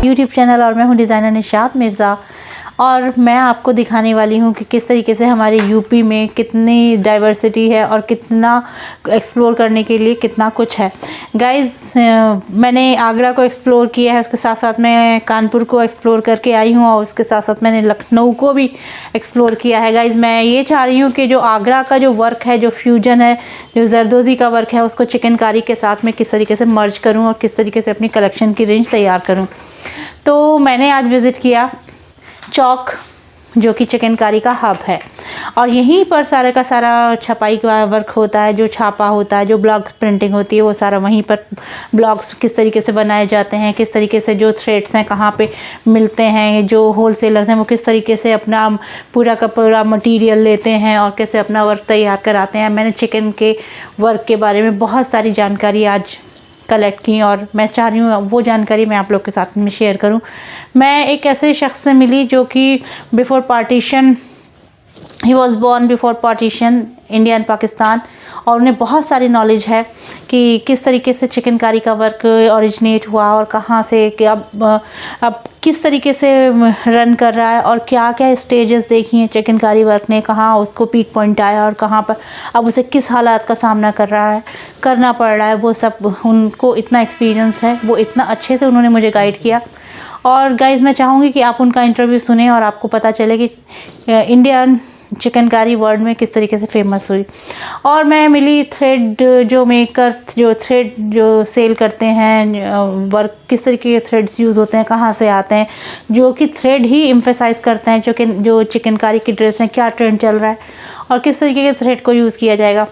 YouTube channel और मैं हूं डिज़ाइनर निशात मिर्ज़ा और मैं आपको दिखाने वाली हूं कि किस तरीके से हमारे यूपी में कितनी डाइवर्सिटी है और कितना एक्सप्लोर करने के लिए कितना कुछ है। गाइज़ मैंने आगरा को एक्सप्लोर किया है, उसके साथ साथ मैं कानपुर को एक्सप्लोर करके आई हूं और उसके साथ साथ मैंने लखनऊ को भी एक्सप्लोर किया है। गाइज़ मैं ये चाह रही हूँ कि जो आगरा का जो वर्क है, जो फ्यूजन है, जो जरदोज़ी का वर्क है, उसको चिकनकारी के साथ में किस तरीके से मर्ज करूँ और किस तरीके से अपनी कलेक्शन की रेंज तैयार करूँ। तो मैंने आज विज़िट किया चौक, जो कि चिकनकारी का हब है और यहीं पर सारा का सारा छपाई का वर्क होता है, जो छापा होता है, जो ब्लॉग प्रिंटिंग होती है, वो सारा वहीं पर ब्लॉग्स किस तरीके से बनाए जाते हैं, किस तरीके से जो थ्रेड्स हैं कहाँ पे मिलते हैं, जो होलसेलर्स हैं वो किस तरीके से अपना पूरा का पूरा मटेरियल लेते हैं और कैसे अपना वर्क तैयार कराते हैं। मैंने चिकन के वर्क के बारे में बहुत सारी जानकारी आज कलेक्ट की और मैं चाह रही हूँ वो जानकारी मैं आप लोग के साथ में शेयर करूँ। मैं एक ऐसे शख्स से मिली जो कि before partition, he was born before partition India and Pakistan, और उन्हें बहुत सारी नॉलेज है कि किस तरीके से चिकनकारी का वर्क ओरिजिनेट हुआ और कहाँ से कि अब किस तरीके से रन कर रहा है और क्या क्या स्टेजेस देखी हैं चिकनकारी वर्क ने, कहाँ उसको पीक पॉइंट आया और कहाँ पर अब उसे किस हालात का सामना करना पड़ रहा है। वो सब उनको इतना एक्सपीरियंस है, वो इतना अच्छे से उन्होंने मुझे गाइड किया। और गाइज़ मैं चाहूँगी कि आप उनका इंटरव्यू सुने और आपको पता चले कि इंडियन चिकनकारी वर्ल्ड में किस तरीके से फेमस हुई। और मैं मिली थ्रेड जो मेकर, जो थ्रेड जो सेल करते हैं, वर्क किस तरीके के थ्रेड्स यूज़ होते हैं, कहाँ से आते हैं, जो कि थ्रेड ही एम्फेसाइज करते हैं जो चिकनकारी की ड्रेस हैं, क्या ट्रेंड चल रहा है और किस तरीके के थ्रेड को यूज़ किया जाएगा।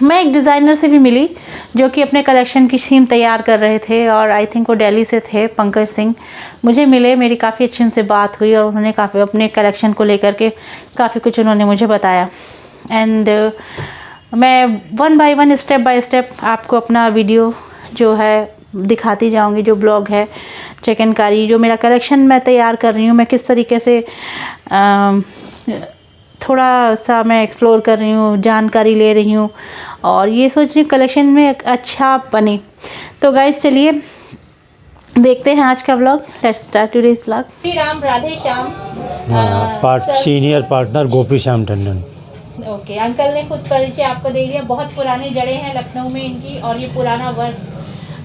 मैं एक डिज़ाइनर से भी मिली जो कि अपने कलेक्शन की थीम तैयार कर रहे थे और आई थिंक वो दिल्ली से थे, पंकज सिंह मुझे मिले। मेरी काफ़ी अच्छी उनसे बात हुई और उन्होंने काफ़ी अपने कलेक्शन को लेकर के काफ़ी कुछ उन्होंने मुझे बताया। एंड मैं one by one, step by step आपको अपना वीडियो जो है दिखाती जाऊंगी, जो ब्लॉग है चिकनकारी, जो मेरा कलेक्शन मैं तैयार कर रही हूँ, मैं किस तरीके से थोड़ा सा मैं एक्सप्लोर कर रही हूँ, जानकारी ले रही हूँ और ये सोच रही हूँ कलेक्शन में एक अच्छा बने। तो गाइस चलिए देखते हैं आज का vlog. Let's start today's vlog. Shri Ram, Radhe Shyam. Senior partner Gopi Shyam Tandon. Okay, uncle ने खुद परिचय आपको दे दिया। बहुत पुरानी जड़ें हैं लखनऊ में इनकी और ये पुराना वर्क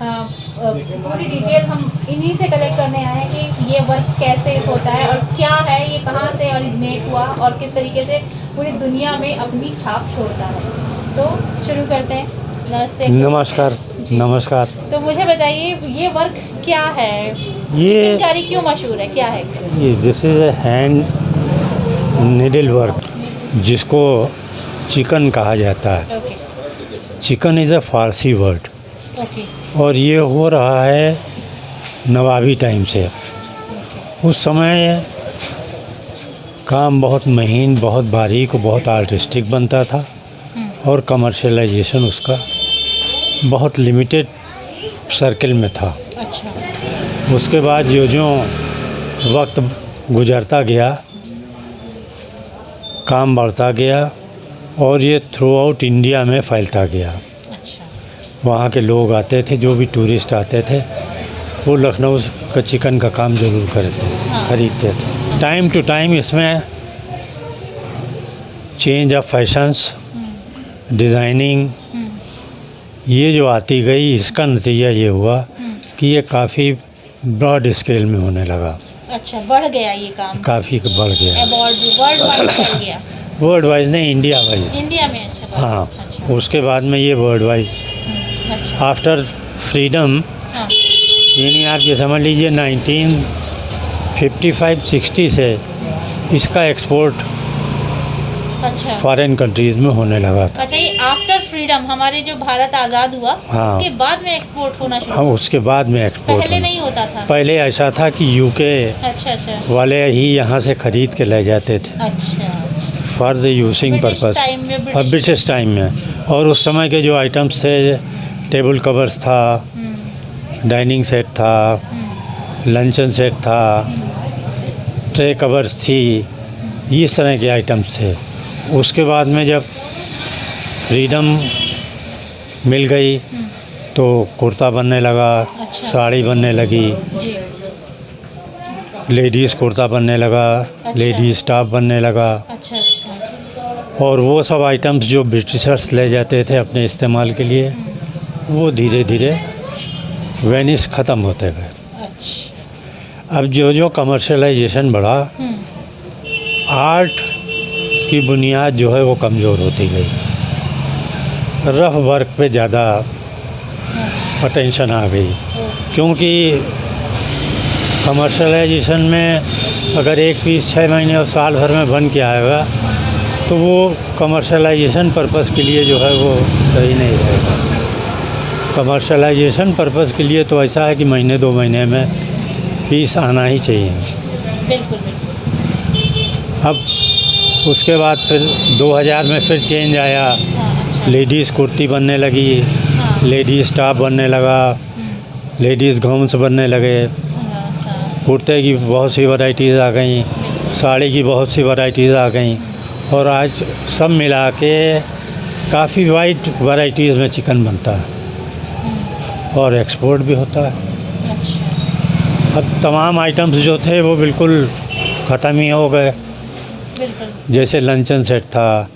पूरी डिटेल हम इन्हीं से कलेक्ट करने आए हैं कि ये वर्क कैसे होता है और क्या है, ये कहाँ से ओरिजिनेट हुआ और किस तरीके से पूरी दुनिया में अपनी छाप छोड़ता है। तो शुरू करते हैं। नमस्ते। नमस्कार। नमस्कार। तो मुझे बताइए ये वर्क क्या है, ये चिकनकारी क्यों मशहूर है, क्या है ये this is a hand needle work, जिसको चिकन कहा जाता है। Okay. Chicken is a Farsi word okay. और ये हो रहा है नवाबी टाइम से। उस समय काम बहुत महीन, बहुत बारीक और बहुत आर्टिस्टिक बनता था और कमर्शलाइजेशन उसका बहुत लिमिटेड सर्किल में था। अच्छा। उसके बाद जो वक्त गुजरता गया, काम बढ़ता गया और ये थ्रू आउट इंडिया में फैलता गया। वहाँ के लोग आते थे, जो भी टूरिस्ट आते थे वो लखनऊ का चिकन का काम ज़रूर खरीदते थे। टाइम टू टाइम इसमें चेंज ऑफ फैशंस, डिज़ाइनिंग ये जो आती गई, इसका नतीजा ये हुआ कि ये काफ़ी ब्रॉड स्केल में होने लगा। अच्छा, बढ़ गया ये काम, काफ़ी बढ़ गया। वर्ल्ड वाइड चल गया। वर्ल्ड वाइज नहीं, इंडिया वाइज। इंडिया में। अच्छा। हाँ। अच्छा। उसके बाद में ये वर्ल्ड वाइज अच्छा। आफ्टर फ्रीडम, हाँ। यानी आप ये समझ लीजिए 1955-60 से इसका एक्सपोर्ट अच्छा फॉरेन कंट्रीज़ में होने लगा था। अच्छा, ये आफ्टर फ्रीडम, हमारे जो भारत आज़ाद हुआ, हाँ, उसके बाद में एक्सपोर्ट होना शुरू। हाँ, उसके बाद में एक्सपोर्ट। पहले नहीं होता था। पहले ऐसा था कि यूके अच्छा वाले ही यहाँ से ख़रीद के ले जाते थे। अच्छा। For the using purpose. और ब्रिटिश टाइम में। और उस समय के जो आइटम्स थे, टेबल कवर्स था, डाइनिंग सेट था, लंचन सेट था, ट्रे कवर्स थी, इस तरह के आइटम्स थे। उसके बाद में जब फ्रीडम मिल गई तो कुर्ता बनने लगा, अच्छा। साड़ी बनने लगी, जी। लेडीज़ कुर्ता बनने लगा, अच्छा। लेडीज़ टॉप बनने लगा। अच्छा अच्छा। और वो सब आइटम्स जो ब्रिटिशर्स ले जाते थे अपने इस्तेमाल के लिए, वो धीरे धीरे वेनिस ख़त्म होते गए। अच्छा। अब जो जो कमर्शलाइजेशन बढ़ा, आर्ट की बुनियाद जो है वो कमज़ोर होती गई। रफ वर्क पे ज़्यादा अटेंशन आ गई, क्योंकि कमर्शलाइजेशन में अगर एक पीस 6 महीने और साल भर में बन के आएगा तो वो कमर्शलाइजेशन पर्पज़ के लिए जो है वो सही नहीं रहेगा। कमर्शलाइजेशन पर्पज़ के लिए तो ऐसा है कि महीने 2 महीने में पीस आना ही चाहिए। बिल्कुल बिल्कुल। अब उसके बाद फिर 2000 में फिर चेंज आया, लेडीज़ कुर्ती बनने लगी, लेडीज़ टॉप बनने लगा, लेडीज़ गाउन्स बनने लगे, कुर्ते की बहुत सी वैराइटीज़ आ गई, साड़ी की बहुत सी वैराइटीज़ आ गई, और आज सब मिला के काफ़ी वाइड वैराइटीज़ में चिकन बनता है और एक्सपोर्ट भी होता है। अब तमाम आइटम्स जो थे वो बिल्कुल ख़त्म ही हो गए। जैसे लंचन सेट था,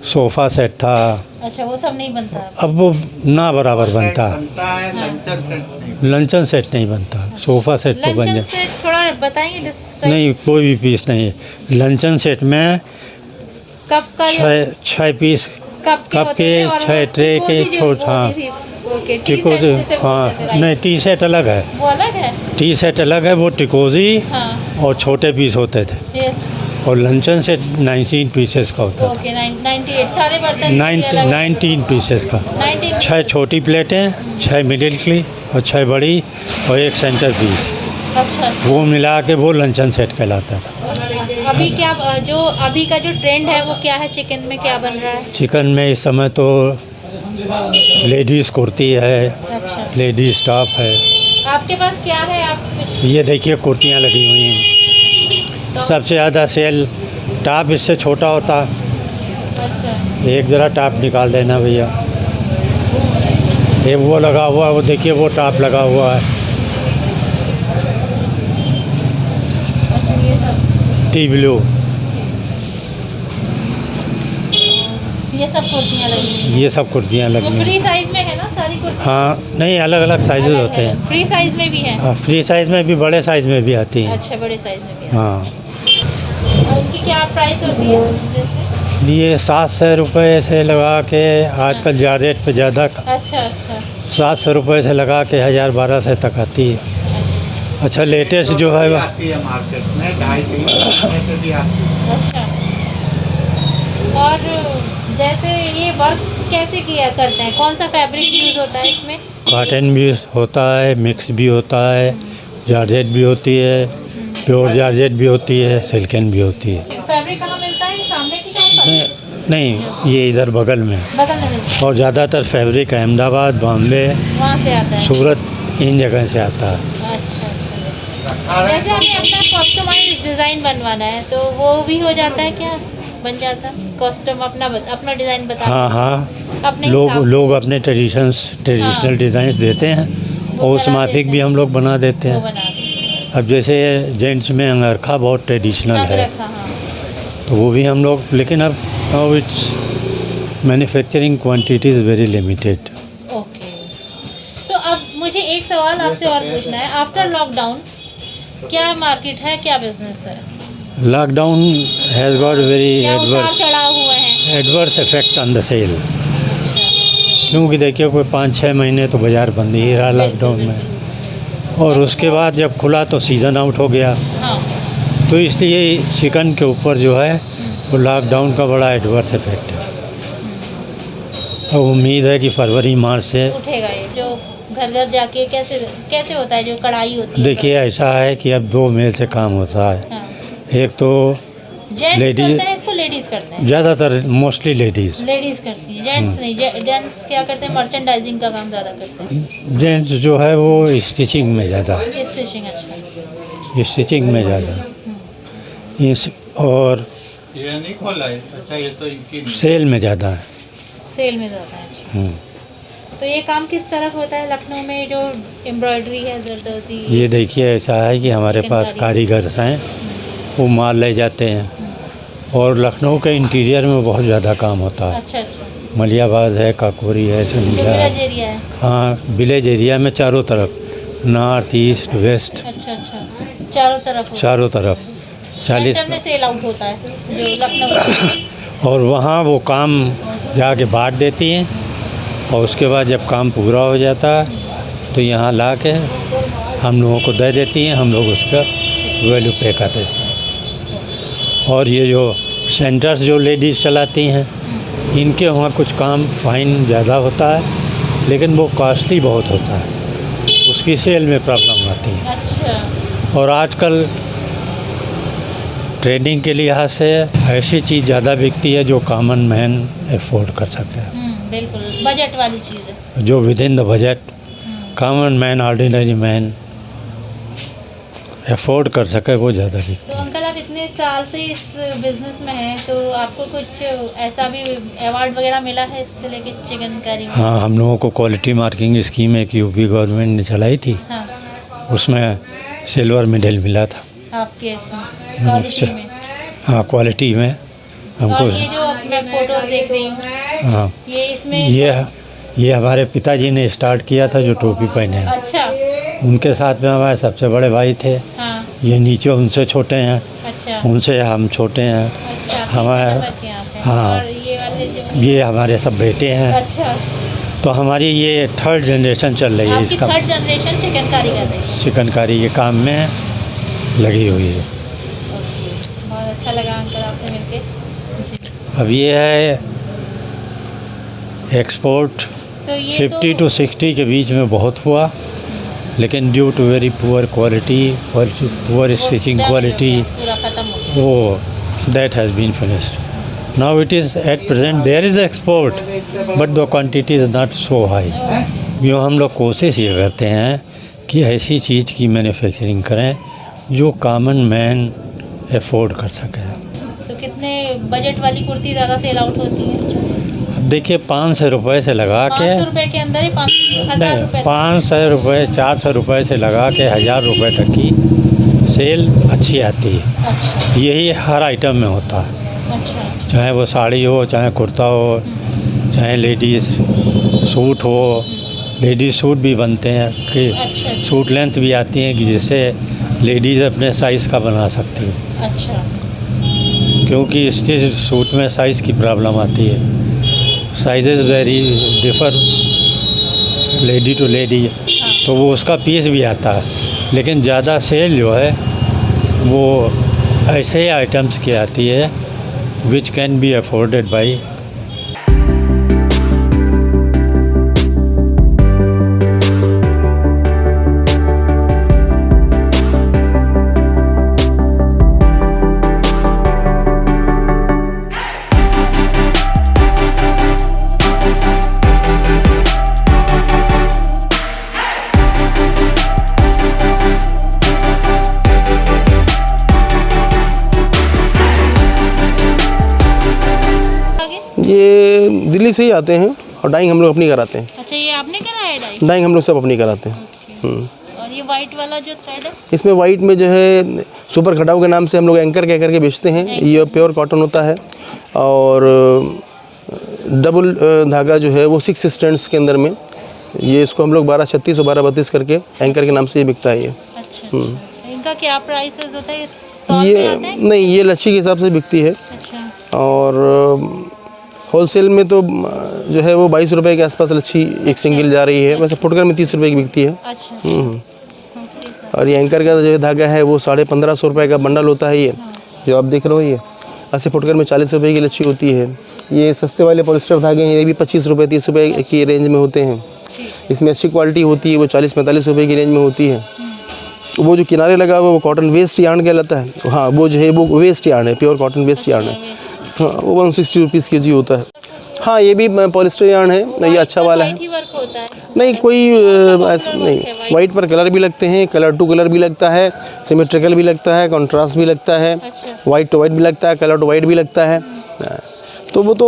सोफ़ा सेट था, अच्छा वो सब नहीं बनता अब वो ना बराबर बनता। लंचन सेट नहीं बनता, सोफ़ा सेट तो बन लंचन जाए। सेट थोड़ा बताएंगे डिस्क्राइब? नहीं, कोई भी पीस नहीं है लंचन सेट में। कप का छः पीस कप के 6 ट्रे के छोटा। हाँ, टिकोजी। हाँ नहीं, टी सेट अलग है, वो अलग है। टी सेट अलग है, वो टिकोजी हाँ। और छोटे पीस होते थे। यस। और लंचन सेट 19 पीसेस का होता था। ओके 98 सारे बर्तन 19 पीसेस का। 19 6 छोटी प्लेटें, 6 मिडिल की और 6 बड़ी और 1 सेंटर पीस, अच्छा अच्छा। वो मिला के वो लंचन सेट कहलाता था। अभी क्या जो अभी का जो ट्रेंड है वो क्या है? चिकन में क्या बन रहा है? चिकन में इस समय तो लेडीज़ कुर्ती है, अच्छा। लेडीज़ टॉप है। आपके पास क्या है? आप ये देखिए कुर्तियाँ लगी हुई हैं। सबसे ज़्यादा सेल टॉप, इससे छोटा होता। अच्छा। एक ज़रा टॉप निकाल देना भैया। एक वो लगा हुआ है, वो देखिए वो टॉप लगा हुआ है, टी ब्लू। ये सब कुर्तियाँ लगी हुई हैं। ये सब कुर्तियाँ लगी वो हुई फ्री हैं। साइज में है ना सारी कुर्ती? हाँ नहीं, अलग अलग साइजेस होते हैं। फ्री साइज में भी है? हाँ, फ्री साइज़ में भी, बड़े साइज़ में भी आती हैं। अच्छा, बड़े साइज में भी है। हाँ, और उनकी क्या प्राइस होती है जैसे? ये 700 रुपये से लगा के आजकल जारजेट पे ज़्यादा, अच्छा अच्छा। 700 रुपये से लगा के 1000-1200 तक आती है। अच्छा, लेटेस्ट जो है मार्केट में 250 से भी आती है। अच्छा। और जैसे ये वर्क कैसे किया करते हैं? कौन सा फैब्रिक यूज़ होता है इसमें? कॉटन भी होता है, मिक्स भी होता है, जारजेट भी होती है, प्योर जारजेट भी होती है, सिल्कन भी होती है। फैब्रिक कहाँ मिलता है? सामने की शॉप पर? नहीं, ये इधर बगल में। बगल में मिलता है। और ज़्यादातर फैब्रिक अहमदाबाद, बॉम्बे, वहाँ से आता है? सूरत, इन जगह से आता है। अच्छा अच्छा। जैसे हमें अपना कस्टमाइज डिज़ाइन बनवाना है तो वो भी हो जाता है क्या? बन जाता है कस्टम अपना डिज़ाइन बता? हाँ हाँ, अपने हिसाब से लोग अपने ट्रेडिशनल डिज़ाइंस देते हैं और उस बना माफिक देते भी हैं। हम लोग बना देते वो हैं। बना देते अब जैसे जेंट्स में अंगरखा बहुत ट्रेडिशनल हैं। है, रखा हाँ। तो वो भी हम लोग, लेकिन अब it's manufacturing quantity is very limited. Okay. तो अब मुझे एक सवाल आपसे और पूछना है, आफ्टर लॉकडाउन क्या मार्केट है, क्या बिजनेस है? लॉकडाउन हैज़ गॉट वेरी क्या उतार चढ़ाव हुए हैं? Adverse effect on the sale, क्योंकि देखिए कोई 5-6 महीने तो बाज़ार बंद ही रहा लॉकडाउन में, और उसके बाद जब खुला तो सीज़न आउट हो गया। हाँ। तो इसलिए चिकन के ऊपर जो है वो लॉकडाउन का बड़ा एडवर्स इफेक्ट है। और उम्मीद है कि फरवरी मार्च से उठेगा ये जो घर घर जाके कैसे होता है जो कढ़ाई होती है? देखिए ऐसा है कि अब 2 मेल से काम होता है। हाँ। एक तो जेंट्स लेडीज, करते हैं इसको, लेडीज करते हैं? ज़्यादातर मोस्टली लेडीज़। लेडीज करती हैं, जेंट्स नहीं। जेंट्स क्या करते हैं? मर्चेंडाइजिंग का काम ज़्यादा करते हैं। जेंट्स जो है वो स्टिचिंग में ज़्यादा, स्टिचिंग। अच्छा। स्टिचिंग में ज़्यादा, इस और ये नहीं खोला है। अच्छा, ये तो इनकी सेल में ज़्यादा है। सेल में ज़्यादा है। अच्छा। तो ये काम किस तरह होता है लखनऊ में, जो एम्ब्रॉयडरी है, जरदोजी? ये देखिए ऐसा है कि हमारे पास कारीगर हैं, वो माल ले जाते हैं, और लखनऊ के इंटीरियर में बहुत ज़्यादा काम होता है। अच्छा अच्छा, मलियाबाद है, काकोरी है, जो संध्या विलेज एरिया है। हाँ, विलेज एरिया में चारों तरफ, नॉर्थ ईस्ट वेस्ट, अच्छा अच्छा, चारों तरफ होता है। चारों तरफ 40। सेंटर में सेल आउट होता है जो लखनऊ में। और वहाँ वो काम जाके बांट देती हैं, और उसके बाद जब काम पूरा हो जाता है तो यहाँ ला के हम लोगों को दे देती हैं, हम लोग उसका वैल्यू पे कर देते हैं। और ये जो सेंटर्स जो लेडीज़ चलाती हैं, इनके वहाँ कुछ काम फाइन ज़्यादा होता है, लेकिन वो कॉस्टली बहुत होता है, उसकी सेल में प्रॉब्लम आती है। अच्छा, और आजकल ट्रेडिंग के लिहाज से ऐसी चीज़ ज़्यादा बिकती है जो कॉमन मैन अफोर्ड कर सके, बिल्कुल बजट वाली चीज़ है। जो with in the budget common man, ordinary man afford कर सके, वो ज़्यादा बिकती तो है। अंकल, आप इतने साल से इस बिजनेस में हैं, तो आपको कुछ ऐसा भी अवार्ड वगैरह मिला है इससे लेके चिकनकारी में? हाँ, हम लोगों को क्वालिटी मार्किंग स्कीम एक यूपी गवर्नमेंट ने चलाई थी, हाँ, उसमें सिल्वर मेडल मिला था। आपके इसमें क्वालिटी में? हाँ, क्वालिटी में हमको। और ये जो मैं फोटो देख रही हूँ, हाँ, ये इसमें ये हमारे पिताजी ने स्टार्ट किया था, जो टोपी पहने हैं। अच्छा, उनके साथ में हमारे सबसे बड़े भाई थे, हाँ, ये नीचे उनसे छोटे हैं, अच्छा उनसे हम छोटे हैं। अच्छा, हमारे- बच्चे यहाँ पे। हाँ। और ये वाले जो, ये हमारे सब बेटे हैं, अच्छा, तो हमारी ये थर्ड जनरेशन चल रही है आपकी इसका, थर्ड जनरेशन चिकनकारी कर रही है। चिकनकारी के काम में लगी हुई है। बहुत अच्छा लगा अंकल आपसे मिलके जी। अब ये है एक्सपोर्ट तो ये 50 to 60 के बीच में बहुत हुआ, लेकिन due to very poor quality, poor stitching quality, पूरा खत्म हो गया। वो that has been finished. Now it is at present there is export, but the quantity is not so high. जो हम लोग कोशिश ये करते हैं कि ऐसी चीज़ की मैन्युफैक्चरिंग करें जो कॉमन मैन अफोर्ड कर सके। तो कितने बजट वाली कुर्ती ज़्यादा सेल आउट होती है? अब देखिए 500 रुपये से लगा के, 500 रुपये के अंदर ही 1000 नहीं, रुपये? 500 रुपये 400 रुपये से लगा के 1000 रुपये तक की सेल अच्छी आती है। अच्छा यही हर आइटम में होता है, अच्छा, चाहे वो साड़ी हो, चाहे कुर्ता हो, चाहे लेडीज़ सूट हो। लेडीज़ सूट भी बनते हैं कि अच्छा सूट लेंथ भी आती है कि जिससे लेडीज़ अपने साइज़ का बना सकती है, अच्छा, क्योंकि स्टिच सूट में साइज़ की प्रॉब्लम आती है। Sizes very differ lady to lady, तो वो उसका पीस भी आता है, लेकिन ज़्यादा सेल जो है वो ऐसे आइटम्स की आती है which can be afforded by. ये दिल्ली से ही आते हैं, और डाइंग हम लोग अपनी कराते हैं। अच्छा, ये आपने करा है डाई? डाइंग हम लोग सब अपनी कराते हैं। और ये वाइट वाला जो थ्रेड है? इसमें वाइट में जो है सुपर खटाऊ के नाम से हम लोग एंकर कह करके बेचते हैं। ये प्योर कॉटन होता है, और डबल धागा जो है वो 6 स्टैंड्स के अंदर में, ये इसको हम लोग 1236 और 1232 करके एंकर के नाम से ये बिकता है। ये अच्छा, इनका क्या प्राइसेस होता है? तौल में ये आता है? नहीं, ये लच्छी के हिसाब से बिकती है, अच्छा, और होलसेल में तो जो है वो 22 रुपये के आसपास लच्छी एक सिंगल जा रही है। वैसे फुटकर में 30 रुपये की बिकती है। अच्छा, ओके सर। और ये एंकर का जो धागा है वो 1550 रुपये का बंडल होता है। ये जो आप देख रहे हो, ये 80 फुटकर में 40 रुपये की लच्छी होती है। ये सस्ते वाले पॉलिस्टर धागे हैं, ये भी 25 रुपये 30 रुपये की रेंज में होते हैं। इसमें अच्छी क्वालिटी होती है, वो 40-45 रुपये की रेंज में होती है। वो जो किनारे लगा हुआ वो कॉटन वेस्ट यार्न कहलाता है। हाँ, वो जो है वो वेस्ट यार्न है, प्योर कॉटन वेस्ट यार्न है। हाँ, वो 160 रुपीज़ के जी होता है। हाँ, ये भी पॉलिस्टर यार्न है, ये अच्छा वाला है। वाइट ही वर्क होता है? नहीं, कोई ऐसा नहीं। वाइट पर कलर भी लगते हैं, कलर टू कलर भी लगता है, सिमेट्रिकल भी लगता है, कॉन्ट्रास्ट भी लगता है, अच्छा, वाइट टू वाइट भी लगता है, कलर टू वाइट भी लगता है। तो वो तो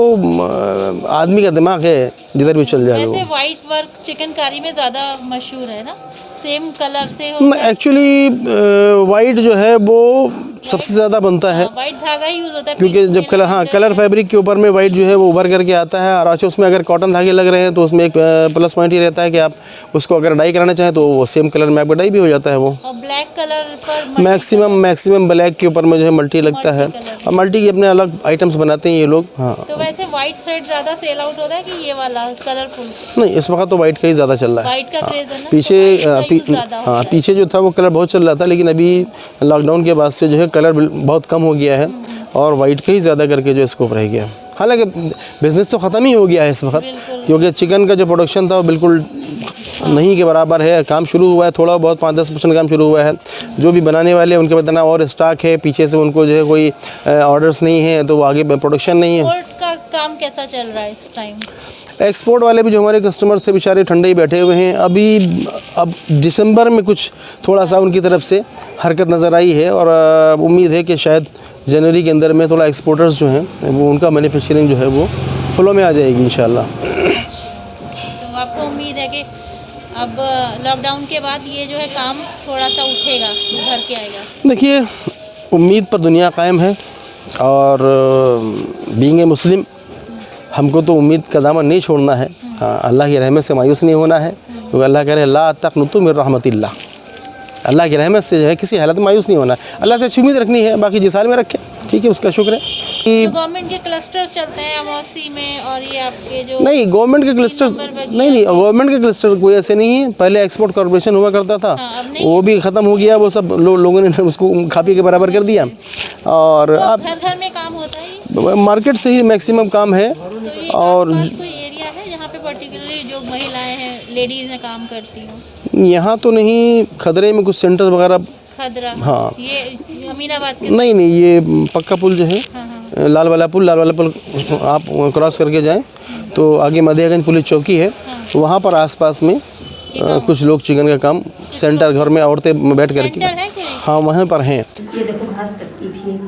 आदमी का दिमाग है, जिधर भी चल जाए वो। वैसे वाइट वर्क चिकनकारी में ज़्यादा मशहूर है ना, सेम कलर से हो। एक्चुअली वाइट जो है वो सबसे ज़्यादा बनता है, वाइट धागा ही यूज़ होता है क्योंकि जब कलर, हाँ, कलर फैब्रिक के ऊपर में वाइट जो है वो उभर करके आता है। और अच्छा, उसमें अगर कॉटन धागे लग रहे हैं तो उसमें एक प्लस पॉइंट ये रहता है कि आप उसको अगर डाई कराना चाहें तो वो सेम कलर में आपका डाई भी हो जाता है। वो और ब्लैक कलर पर मैक्सिमम ब्लैक के ऊपर में जो है मल्टी लगता है, और मल्टी के अपने अलग आइटम्स बनाते हैं ये लोग। हाँ, तो वैसे वाइट थ्रेड ज़्यादा सेल आउट होता है कि ये वाला कलरफुल? नहीं, इस वक्त तो वाइट का ही ज़्यादा चल रहा है। वाइट का क्रेज है ना, पीछे हाँ, पीछे जो था वो कलर बहुत चल रहा था, लेकिन अभी लॉकडाउन के बाद से जो है कलर बहुत कम हो गया है और वाइट का ही ज़्यादा करके जो स्कोप रह गया। हालांकि बिज़नेस तो ख़त्म ही हो गया है इस वक्त, क्योंकि चिकन का जो प्रोडक्शन था वो बिल्कुल नहीं के बराबर है। काम शुरू हुआ है, थोड़ा बहुत 5-10% काम शुरू हुआ है। जो भी बनाने वाले हैं उनके बताना और स्टॉक है, पीछे से उनको जो है कोई ऑर्डर्स नहीं है, तो वो आगे प्रोडक्शन नहीं है। एक्सपोर्ट का काम कैसा चल रहा है इस टाइम? एक्सपोर्ट वाले भी जो हमारे कस्टमर्स थे बेचारे ठंडे ही बैठे हुए हैं। अब दिसंबर में कुछ थोड़ा सा उनकी तरफ से हरकत नज़र आई है, और उम्मीद है कि शायद जनवरी के अंदर में थोड़ा एक्सपोर्टर्स जो हैं वो उनका मैन्युफैक्चरिंग जो है वो फ्लो में आ जाएगी इंशाल्लाह। तो आपको उम्मीद है कि अब लॉकडाउन के बाद ये जो है काम थोड़ा सा उठेगा, उभर के आएगा? देखिए, उम्मीद पर दुनिया कायम है, और बीइंग ए मुस्लिम हमको तो उम्मीद का दामन नहीं छोड़ना है। हाँ, अल्लाह की रहमत से मायूस नहीं होना है, क्योंकि अल्लाह कह रहे हैं ला तक़नुतू मिन रहमतिल्लाह। अल्लाह की रहमत से जो है किसी हालत में मायूस नहीं होना है, अल्लाह से अच्छी उम्मीद रखनी है, बाकी जिस हाल में रखें ठीक है, उसका शुक्र है कि गवर्नमेंट के क्लस्टर चलते हैं अमौसी में, और ये आपके जो नहीं, गवर्नमेंट के क्लस्टर नहीं, गवर्नमेंट के क्लस्टर कोई ऐसे नहीं है। पहले एक्सपोर्ट कॉर्पोरेशन हुआ करता था, वो भी ख़त्म हो गया, वो सब लोगों ने उसको खा पी के बराबर कर दिया। और तो अब घर घर में काम होता है, मार्केट से ही मैक्सिमम काम है। और कोई एरिया है जहाँ पे पर्टिकुलरली जो महिलाएं हैं, लेडीज़ हैं, काम करती हों? यहाँ तो नहीं, खदरे में कुछ सेंटर वगैरह। खदरा, हाँ, ये अमीनाबाद के? नहीं, ये पक्का पुल जो है, हाँ। लाल वाला पुल आप क्रॉस करके जाएं तो आगे मध्यागंज पुलिस चौकी है, वहाँ पर आसपास में कुछ लोग चिकन का काम सेंटर, घर में औरतें बैठ करके, सेंटर है कोई? हाँ, वहाँ पर हैं। ये देखो घास पत्ती भी है,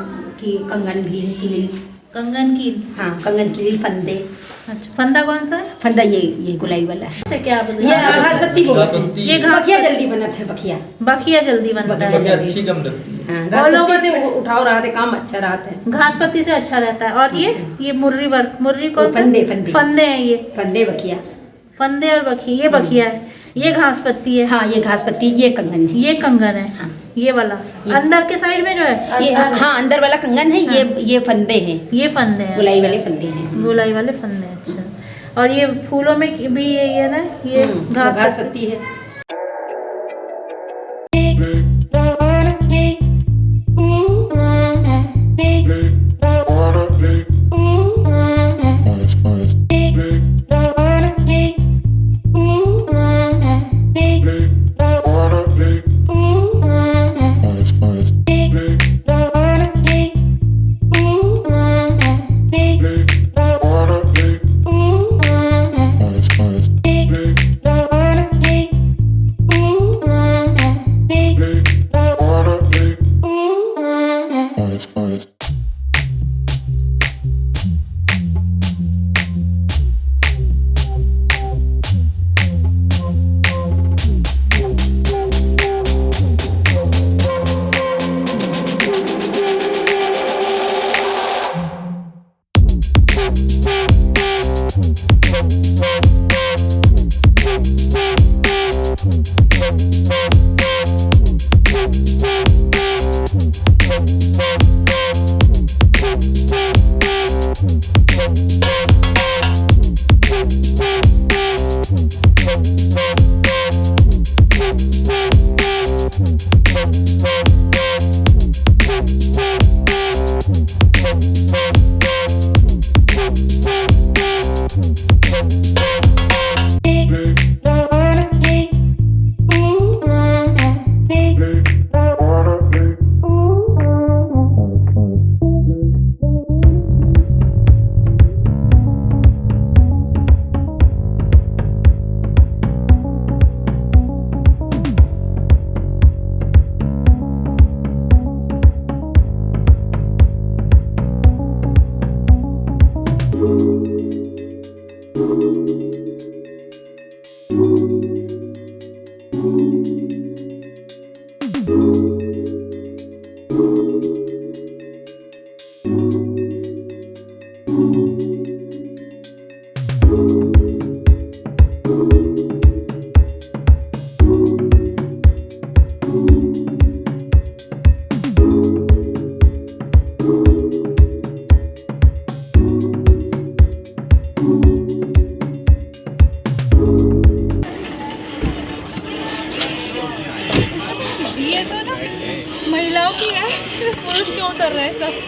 कि कंगन भी है, कील। कंगन की? हाँ, कंगन कील, फंदे। अच्छा, फंदा कौन सा है? फंदा ये गुलाई वाला है। इससे क्या ये घास पत्ती बोलते हैं। ये घास बखिया जल्दी बनता है, बखिया। बखिया जल्दी बनता है। बखिया जल्दी। अच्छी कम लगती है। हाँ, घास पत्ती से उठाओ रहा है, काम अच्छा रहा है। घास पत्ती से अच्छा रहता है। और ये मुर्री वर्क, मुर्री कौन सा? फंदे फंदे हैं ये। फंदे बखिया। फंदे और बखिया, ये बखिया है, ये घास पत्ती है। हाँ, ये घास पत्ती, ये कंगन है। ये कंगन है। हाँ। ये वाला अंदर के साइड में जो है ये हाँ, अंदर वाला कंगन है। ये फंदे हैं, ये फंदे हैं। गुलाई वाले फंदे हैं। गुलाई वाले फंदे, अच्छा। और ये फूलों में भी ये है ना, ये घास पत्ती है। We'll be right back.